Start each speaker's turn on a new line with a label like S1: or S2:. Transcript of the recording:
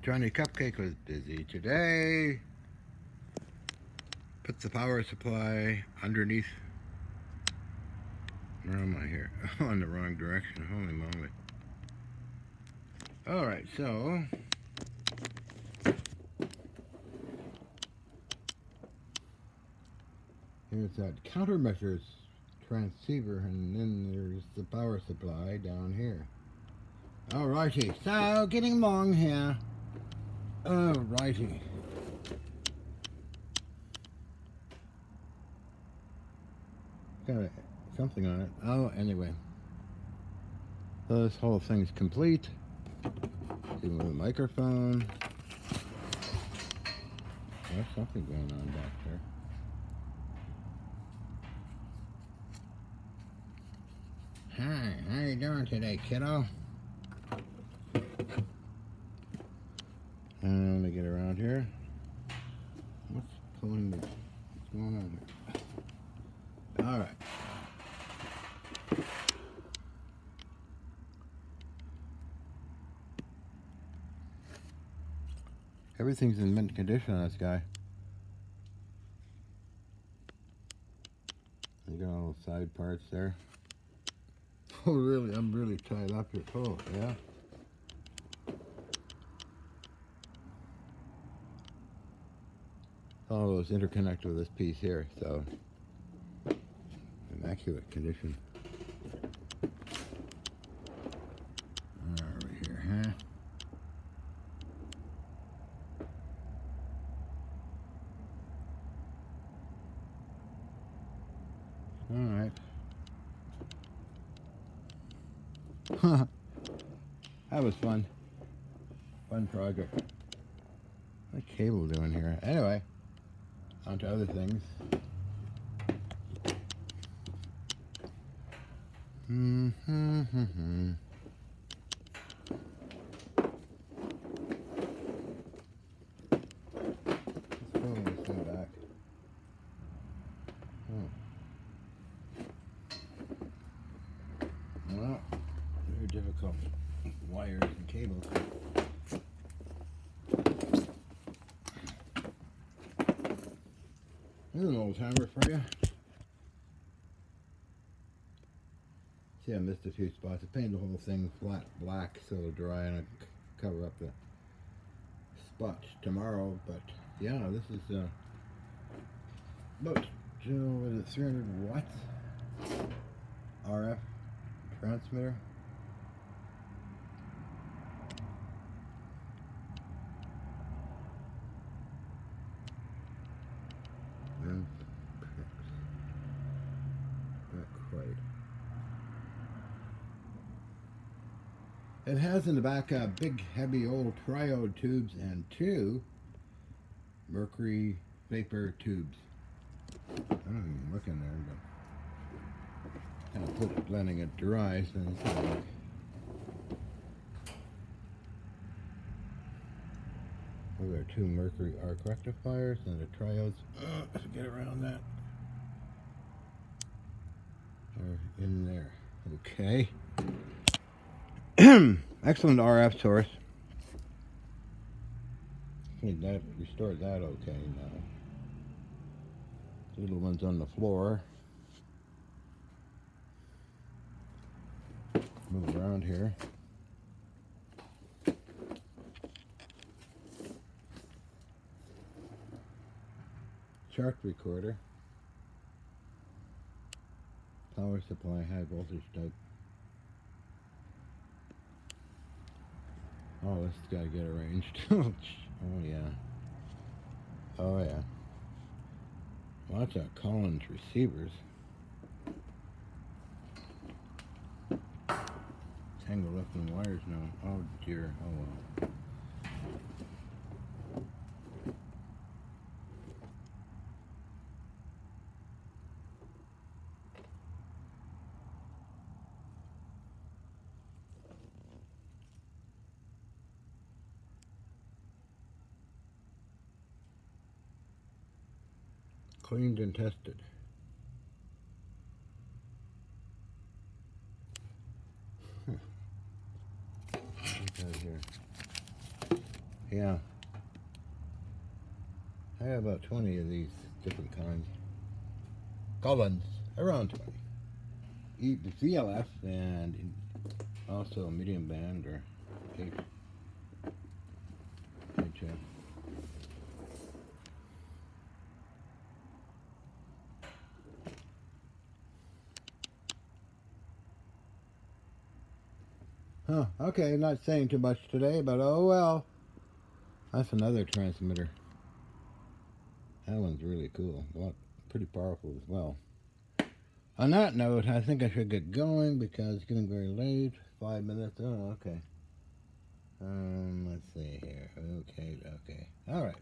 S1: Johnny Cupcake was busy today. Put the power supply underneath. Where am I here? Oh, in the wrong direction. Holy moly. Alright, so here's that countermeasures transceiver, and then there's the power supply down here. Alrighty, so getting along here. Alrighty. Got something on it. Oh, anyway. So this whole thing's complete. Even with a microphone. There's something going on back there. Hi, how you doing today, kiddo? Let me get around here. What's going on here? All right. Everything's in mint condition on this guy. You got all the side parts there. Oh, really? I'm really tied up here. Oh, yeah. All those interconnect with this piece here, so immaculate condition. Over here, huh? All right. That was fun. Fun project. What's the cable doing here? Anyway, on to other things. Let's pull this thing back. Well, very difficult wires and cables. Here's an old timer for you. See, I missed a few spots. I painted the whole thing flat black so it'll dry and I'll cover up the spots tomorrow. But yeah, this is about 300 watts RF transmitter. Not quite. It has in the back big, heavy old triode tubes and 2 mercury vapor tubes. I don't even look in there, but kind of put it, letting it dry. So those are 2 mercury arc rectifiers and the triodes. Let's get around that. They're in there. Okay. Excellent RF source. That restored that okay now. Little ones on the floor. Move around here. Chart recorder. Power supply, high voltage type. Oh, this has got to get arranged. Oh yeah. Oh yeah. Lots of Collins receivers. Tangled up in wires now. Oh dear. Oh well. Cleaned and tested. Here. Yeah. I have about 20 of these different kinds. Collins, around 20. VLF and also a medium band or HF. Huh, okay, not saying too much today, but oh well. That's another transmitter. That one's really cool. Well, pretty powerful as well. On that note, I think I should get going because it's getting very late. 5 minutes. Oh, okay. Let's see here. Okay. All right.